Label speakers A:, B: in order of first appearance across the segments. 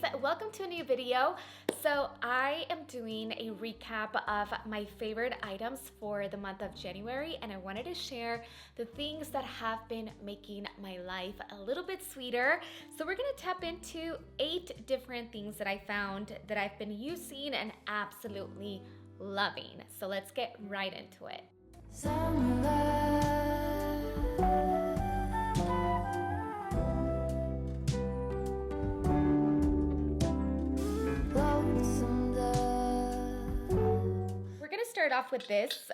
A: ladies, welcome to a new video. So I am doing a recap of my favorite items for the month of January, and I wanted to share the things that have been making my life a little bit sweeter. So we're gonna tap into 8 different things that I found that I've been using and absolutely loving. So let's get right into it. Start off with this.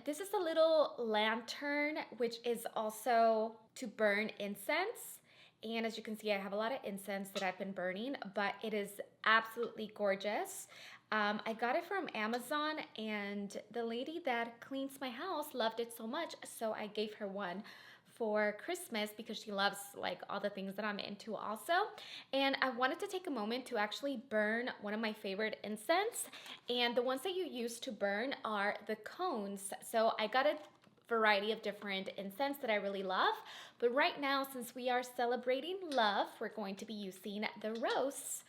A: This is a little lantern, which is also to burn incense. And as you can see, I have a lot of incense that I've been burning, but it is absolutely gorgeous. I got it from Amazon, and the lady that cleans my house loved it so much, so I gave her one for Christmas because she loves like all the things that I'm into also. And I wanted to take a moment to actually burn one of my favorite incense, and the ones that you use to burn are the cones. So I got a variety of different incense that I really love, but right now, since we are celebrating love, we're going to be using the rose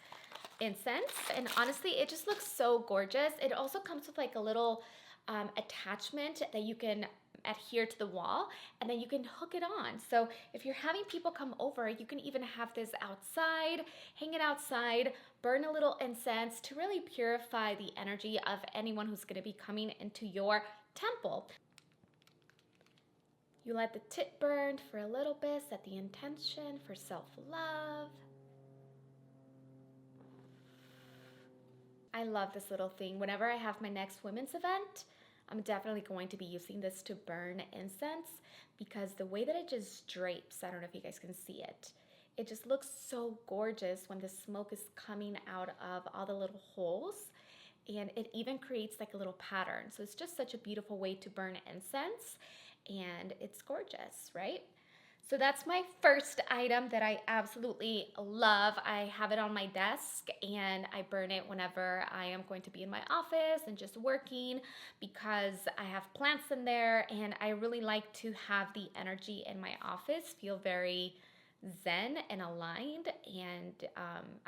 A: incense, and honestly it just looks so gorgeous. It also comes with like a little attachment that you can adhere to the wall, and then you can hook it on. So if you're having people come over, you can even have this outside, hang it outside, burn a little incense to really purify the energy of anyone who's going to be coming into your temple. You let the tip burn for a little bit, set the intention for self-love. I love this little thing. Whenever I have my next women's event, I'm definitely going to be using this to burn incense because the way that it just drapes, I don't know if you guys can see it. It just looks so gorgeous when the smoke is coming out of all the little holes, and it even creates like a little pattern. So it's just such a beautiful way to burn incense, and it's gorgeous, right? So that's my first item that I absolutely love. I have it on my desk and I burn it whenever I am going to be in my office and just working because I have plants in there, and I really like to have the energy in my office feel very zen and aligned and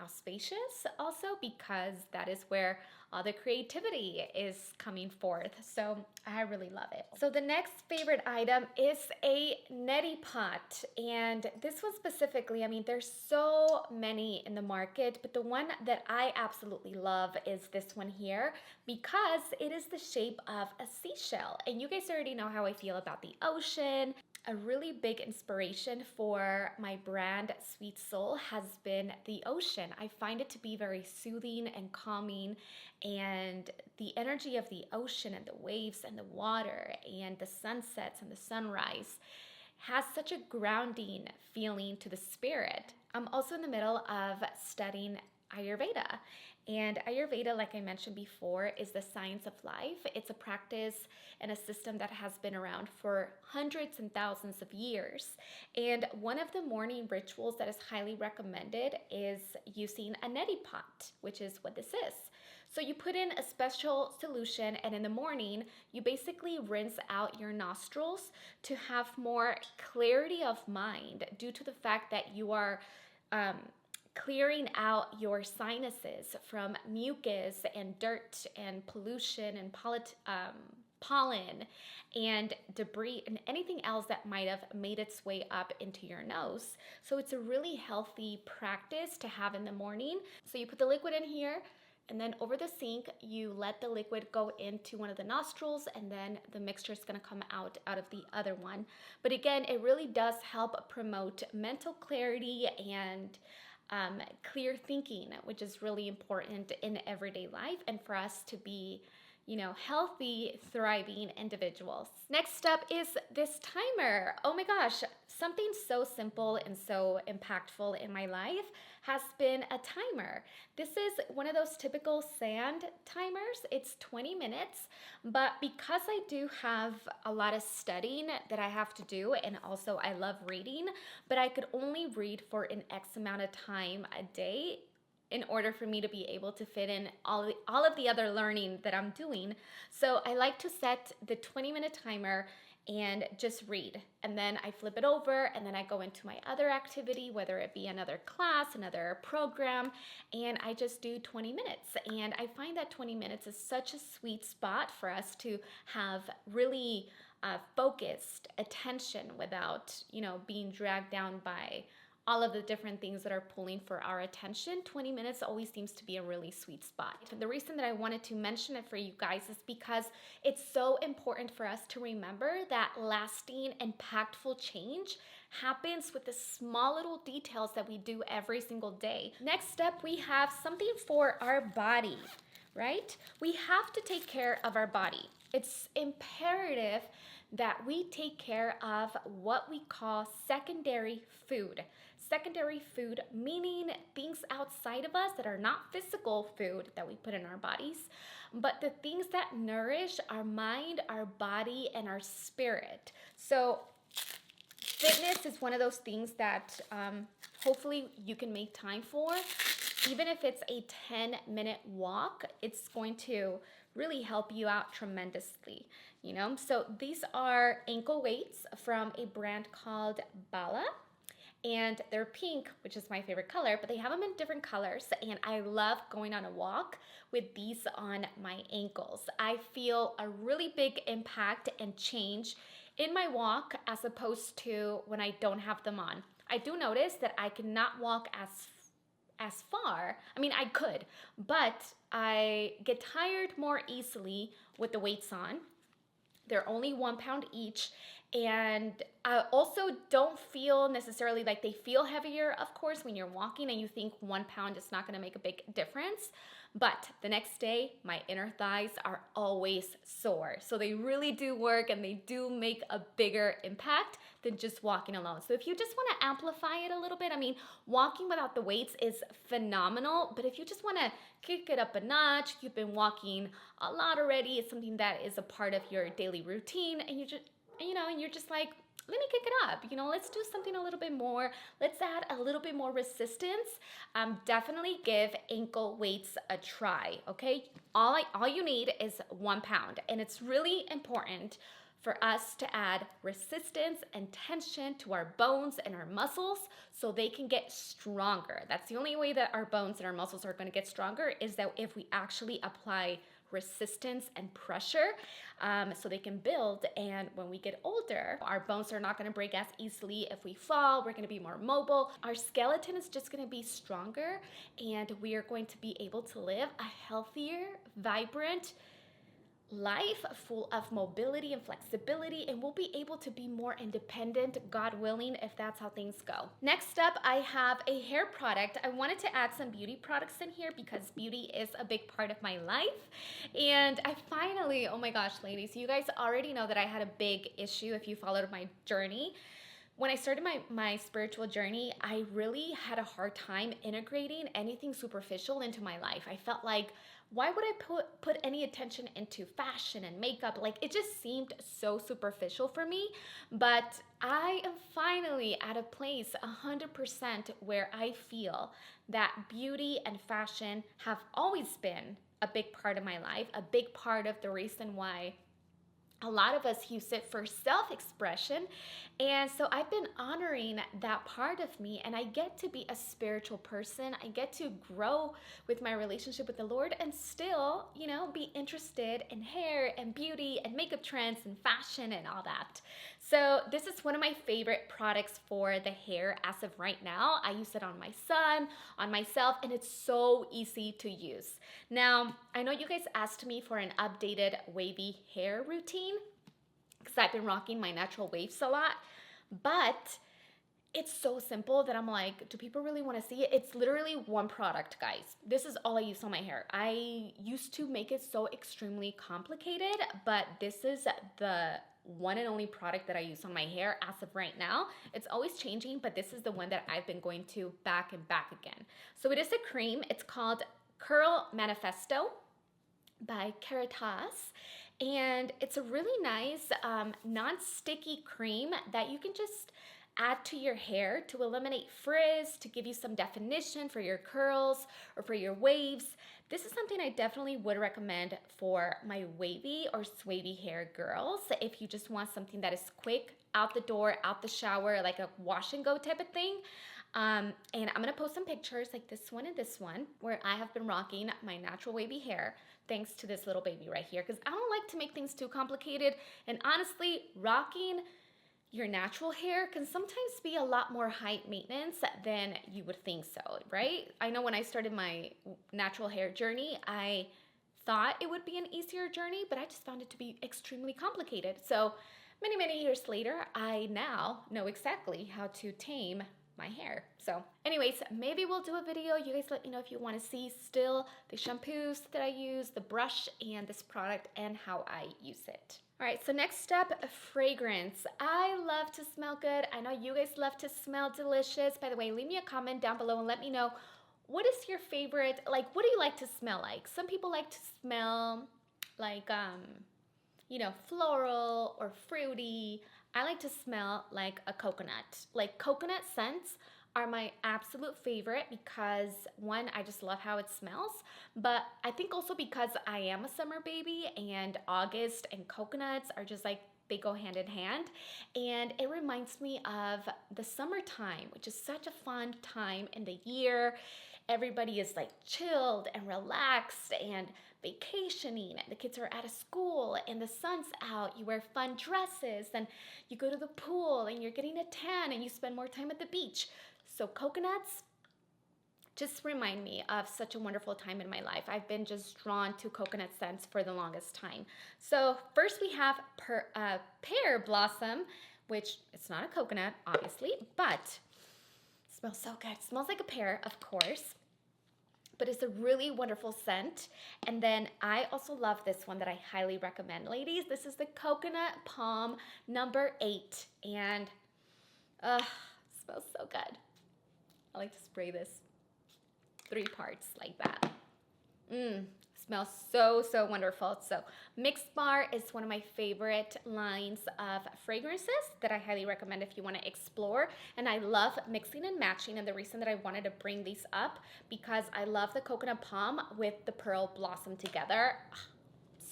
A: auspicious also, because that is where all the creativity is coming forth. So I really love it. So the next favorite item is a Netty Pot, and this one specifically, I mean, there's so many in the market, but the one that I absolutely love is this one here because it is the shape of a seashell, and you guys already know how I feel about the ocean. A really big inspiration for my brand Sweet Soul has been the ocean. I find it to be very soothing and calming, and the energy of the ocean and the waves and the water and the sunsets and the sunrise has such a grounding feeling to the spirit. I'm also in the middle of studying Ayurveda. And Ayurveda, like I mentioned before, is the science of life. It's a practice and a system that has been around for hundreds and thousands of years. And one of the morning rituals that is highly recommended is using a Netty Pot, which is what this is. So you put in a special solution, and in the morning, you basically rinse out your nostrils to have more clarity of mind due to the fact that you are clearing out your sinuses from mucus and dirt and pollution and pollen and debris and anything else that might have made its way up into your nose. So it's a really healthy practice to have in the morning. So you put the liquid in here, and then over the sink, you let the liquid go into one of the nostrils, and then the mixture is going to come out of the other one. But again, it really does help promote mental clarity and clear thinking, which is really important in everyday life and for us to be, healthy, thriving individuals. Next up is this timer. Oh my gosh, something so simple and so impactful in my life has been a timer. This is one of those typical sand timers. It's 20 minutes, but because I do have a lot of studying that I have to do, and also I love reading, but I could only read for an X amount of time a day in order for me to be able to fit in all of the other learning that I'm doing. So I like to set the 20-minute timer and just read. And then I flip it over and then I go into my other activity, whether it be another class, another program, and I just do 20 minutes. And I find that 20 minutes is such a sweet spot for us to have really focused attention without, being dragged down by all of the different things that are pulling for our attention. 20 minutes always seems to be a really sweet spot. The reason that I wanted to mention it for you guys is because it's so important for us to remember that lasting, impactful change happens with the small little details that we do every single day. Next up, we have something for our body, right? We have to take care of our body. It's imperative that we take care of what we call secondary food. Secondary food meaning things outside of us that are not physical food that we put in our bodies, but the things that nourish our mind, our body, and our spirit. So fitness is one of those things that hopefully you can make time for. Even if it's a 10-minute walk, it's going to really help you out tremendously, So these are ankle weights from a brand called Bala. And they're pink, which is my favorite color, but they have them in different colors. And I love going on a walk with these on my ankles. I feel a really big impact and change in my walk as opposed to when I don't have them on. I do notice that I cannot walk as far. I mean, I could, but I get tired more easily with the weights on. They're only 1 pound each. And I also don't feel necessarily like they feel heavier, of course, when you're walking and you think 1 pound is not going to make a big difference. But the next day, my inner thighs are always sore. So they really do work and they do make a bigger impact than just walking alone. So if you just want to amplify it a little bit, walking without the weights is phenomenal. But if you just want to kick it up a notch, you've been walking a lot already, it's something that is a part of your daily routine, and you're just like, let me kick it up. Let's do something a little bit more. Let's add a little bit more resistance. Definitely give ankle weights a try, okay? All you need is 1 pound. And it's really important for us to add resistance and tension to our bones and our muscles so they can get stronger. That's the only way that our bones and our muscles are going to get stronger, is that if we actually apply resistance and pressure, so they can build. And when we get older, our bones are not going to break as easily. If we fall, we're going to be more mobile. Our skeleton is just going to be stronger, and we are going to be able to live a healthier, vibrant life full of mobility and flexibility, and we'll be able to be more independent, God willing, if that's how things go. Next up, I have a hair product. I wanted to add some beauty products in here because beauty is a big part of my life. And I finally, oh my gosh, ladies, you guys already know that I had a big issue if you followed my journey. When I started my spiritual journey, I really had a hard time integrating anything superficial into my life. I felt like, why would I put any attention into fashion and makeup? Like, it just seemed so superficial for me. But I am finally at a place 100% where I feel that beauty and fashion have always been a big part of my life, a big part of the reason why a lot of us use it for self-expression. And so I've been honoring that part of me, and I get to be a spiritual person. I get to grow with my relationship with the Lord and still, be interested in hair and beauty and makeup trends and fashion and all that. So this is one of my favorite products for the hair as of right now. I use it on my son, on myself, and it's so easy to use. Now, I know you guys asked me for an updated wavy hair routine because I've been rocking my natural waves a lot, but it's so simple that I'm like, do people really want to see it? It's literally one product, guys. This is all I use on my hair. I used to make it so extremely complicated, but this is the one and only product that I use on my hair as of right now. It's always changing, but this is the one that I've been going to back and back again. So it is a cream. It's called Curl Manifesto by Caritas. And it's a really nice non-sticky cream that you can just add to your hair to eliminate frizz, to give you some definition for your curls or for your waves. This is something I definitely would recommend for my wavy or swavy hair girls. If you just want something that is quick, out the door, out the shower, like a wash and go type of thing. And I'm gonna post some pictures like this one and this one where I have been rocking my natural wavy hair thanks to this little baby right here, because I don't like to make things too complicated. And honestly, rocking your natural hair can sometimes be a lot more high maintenance than you would think so, right? I know when I started my natural hair journey, I thought it would be an easier journey, but I just found it to be extremely complicated. So many years later, I now know exactly how to tame my hair. So anyways, maybe we'll do a video. You guys let me know if you want to see still the shampoos that I use, the brush, and this product, and how I use it. All right, so next up, fragrance. I love to smell good. I know you guys love to smell delicious. By the way, leave me a comment down below and let me know, what is your favorite, like, what do you like to smell like? Some people like to smell like, you know, floral or fruity. I like to smell like a coconut. Like, coconut scents are my absolute favorite because, one, I just love how it smells, but I think also because I am a summer baby and August and coconuts are just like, they go hand in hand, and it reminds me of the summertime, which is such a fun time in the year. Everybody is like chilled and relaxed and vacationing. The kids are out of school and the sun's out. You wear fun dresses and you go to the pool and you're getting a tan and you spend more time at the beach. So coconuts just remind me of such a wonderful time in my life. I've been just drawn to coconut scents for the longest time. So first we have pear blossom, which it's not a coconut, obviously, but it smells so good. It smells like a pear, of course, but it's a really wonderful scent. And then I also love this one that I highly recommend. Ladies, this is the Coconut Palm number 8, and it smells so good. I like to spray this 3 parts like that. Smells so wonderful. So Mixed Bar is one of my favorite lines of fragrances that I highly recommend if you want to explore. And I love mixing and matching, and the reason that I wanted to bring these up because I love the Coconut Palm with the Pearl Blossom together.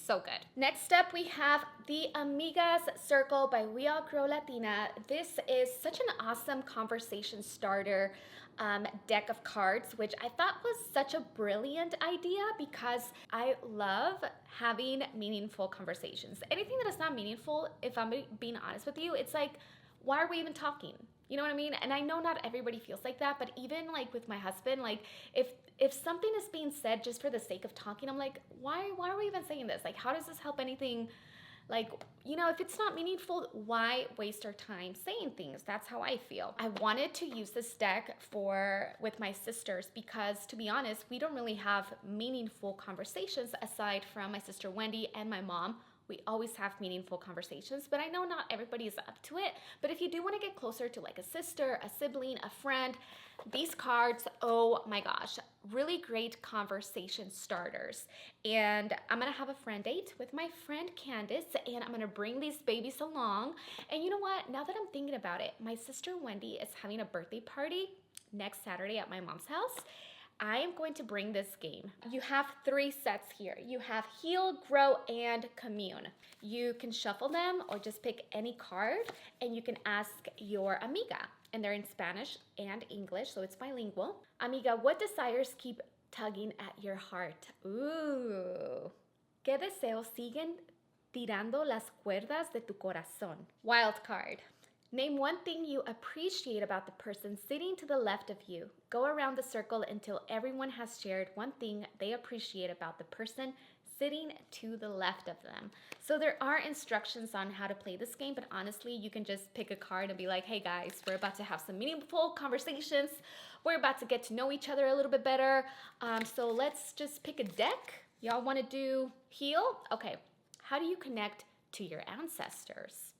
A: So good. Next up, we have the Amigas Circle by We All Grow Latina. This is such an awesome conversation starter deck of cards, which I thought was such a brilliant idea because I love having meaningful conversations. Anything that is not meaningful, if I'm being honest with you, it's like, why are we even talking? You know what I mean? And I know not everybody feels like that, but even like with my husband, like if something is being said just for the sake of talking, I'm like, why are we even saying this? Like, how does this help anything? Like, you know, if it's not meaningful, why waste our time saying things? That's how I feel. I wanted to use this deck with my sisters because, to be honest, we don't really have meaningful conversations aside from my sister Wendy and my mom. We always have meaningful conversations, but I know not everybody is up to it. But if you do want to get closer to like a sister, a sibling, a friend, these cards, oh my gosh, really great conversation starters. And I'm gonna have a friend date with my friend Candace, and I'm gonna bring these babies along. And you know what? Now that I'm thinking about it, my sister Wendy is having a birthday party next Saturday at my mom's house. I am going to bring this game. You have 3 sets here. You have Heal, Grow, and Commune. You can shuffle them or just pick any card, and you can ask your amiga. And they're in Spanish and English, so it's bilingual. Amiga, what desires keep tugging at your heart? Ooh. ¿Qué deseos siguen tirando las cuerdas de tu corazón? Wild card. Name one thing you appreciate about the person sitting to the left of you. Go around the circle until everyone has shared one thing they appreciate about the person sitting to the left of them. So there are instructions on how to play this game, but honestly, you can just pick a card and be like, hey guys, we're about to have some meaningful conversations. We're about to get to know each other a little bit better. So let's just pick a deck. Y'all want to do Heal? Okay. How do you connect to your ancestors?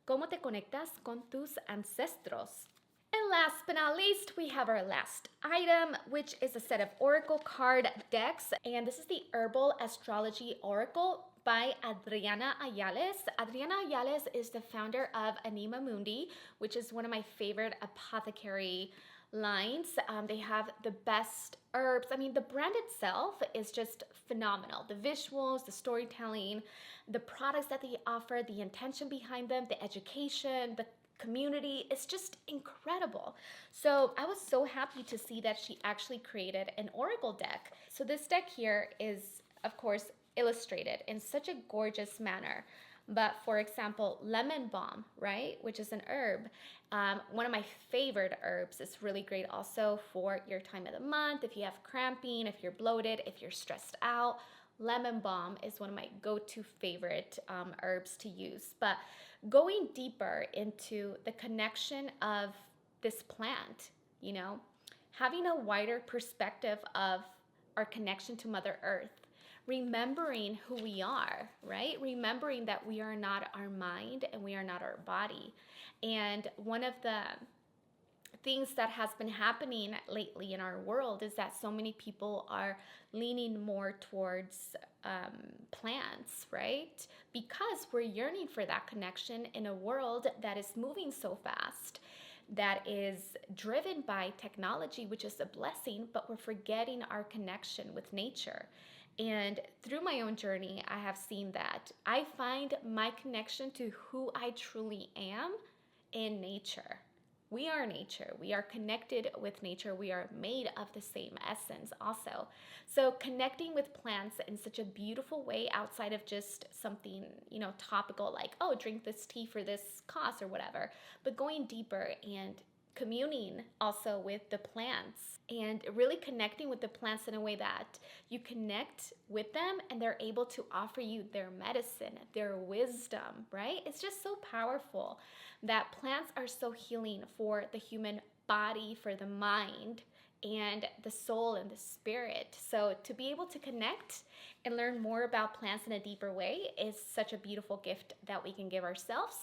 A: ¿Cómo te conectas con tus ancestros? And last but not least, we have our last item, which is a set of oracle card decks. And this is the Herbal Astrology Oracle by Adriana Ayales. Adriana Ayales is the founder of Anima Mundi, which is one of my favorite apothecary lines. They have the best herbs. I mean, the brand itself is just phenomenal. The visuals, the storytelling, the products that they offer, the intention behind them, the education, the community, it's just incredible. So I was so happy to see that she actually created an oracle deck. So this deck here is, of course, illustrated in such a gorgeous manner. But for example, lemon balm, right, which is an herb, one of my favorite herbs. Is really great also for your time of the month. If you have cramping, if you're bloated, if you're stressed out, lemon balm is one of my go-to favorite herbs to use. But going deeper into the connection of this plant, you know, having a wider perspective of our connection to Mother Earth, remembering who we are, right? Remembering that we are not our mind and we are not our body. And one of the things that has been happening lately in our world is that so many people are leaning more towards plants, right? Because we're yearning for that connection in a world that is moving so fast, that is driven by technology, which is a blessing, but we're forgetting our connection with nature. And through my own journey, I have seen that I find my connection to who I truly am in nature. We are nature. We are connected with nature. We are made of the same essence also. So connecting with plants in such a beautiful way outside of just something, you know, topical like, oh, drink this tea for this cause or whatever, but going deeper and communing also with the plants and really connecting with the plants in a way that you connect with them and they're able to offer you their medicine, their wisdom, right? It's just so powerful that plants are so healing for the human body, for the mind, and the soul and the spirit. So to be able to connect and learn more about plants in a deeper way is such a beautiful gift that we can give ourselves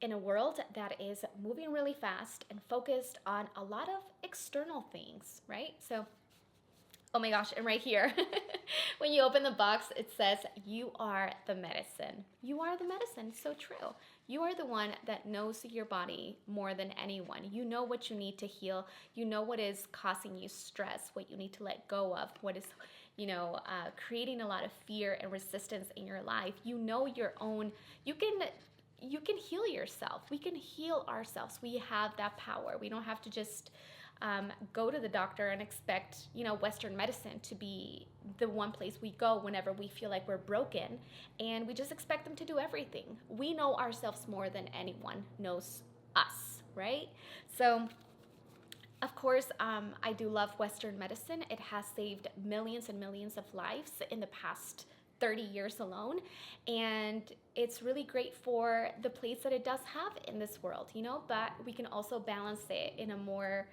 A: in a world that is moving really fast and focused on a lot of external things, right? So, oh my gosh, and right here, when you open the box, it says, you are the medicine. You are the medicine, so true. You are the one that knows your body more than anyone. You know what you need to heal. You know what is causing you stress, what you need to let go of, what is, you know, creating a lot of fear and resistance in your life. You know your own, you can heal yourself. We can heal ourselves. We have that power. We don't have to just go to the doctor and expect, you know, Western medicine to be the one place we go whenever we feel like we're broken, and we just expect them to do everything. We know ourselves more than anyone knows us, right? So, of course, I do love Western medicine. It has saved millions and millions of lives in the past 30 years alone, and it's really great for the place that it does have in this world, you know, but we can also balance it in a more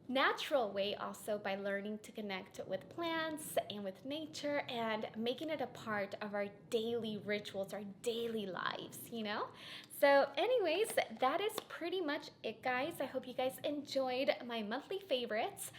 A: natural way also by learning to connect with plants and with nature and making it a part of our daily rituals, our daily lives, you know? So anyways, that is pretty much it, guys. I hope you guys enjoyed my monthly favorites.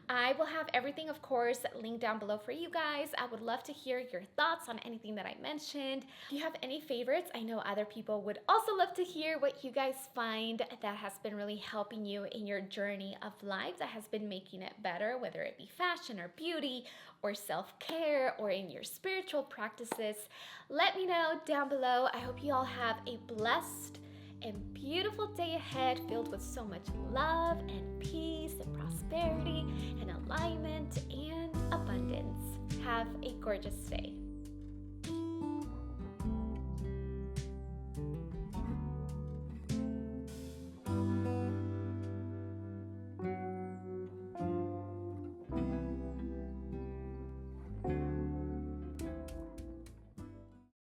A: I will have everything, of course, linked down below for you guys. I would love to hear your thoughts on anything that I mentioned. If you have any favorites, I know other people would also love to hear what you guys find that has been really helping you in your journey of life, that has been making it better, whether it be fashion or beauty or self-care or in your spiritual practices. Let me know down below. I hope you all have a blessed and beautiful day ahead, filled with so much love and peace and prosperity and alignment and abundance. Have a gorgeous day.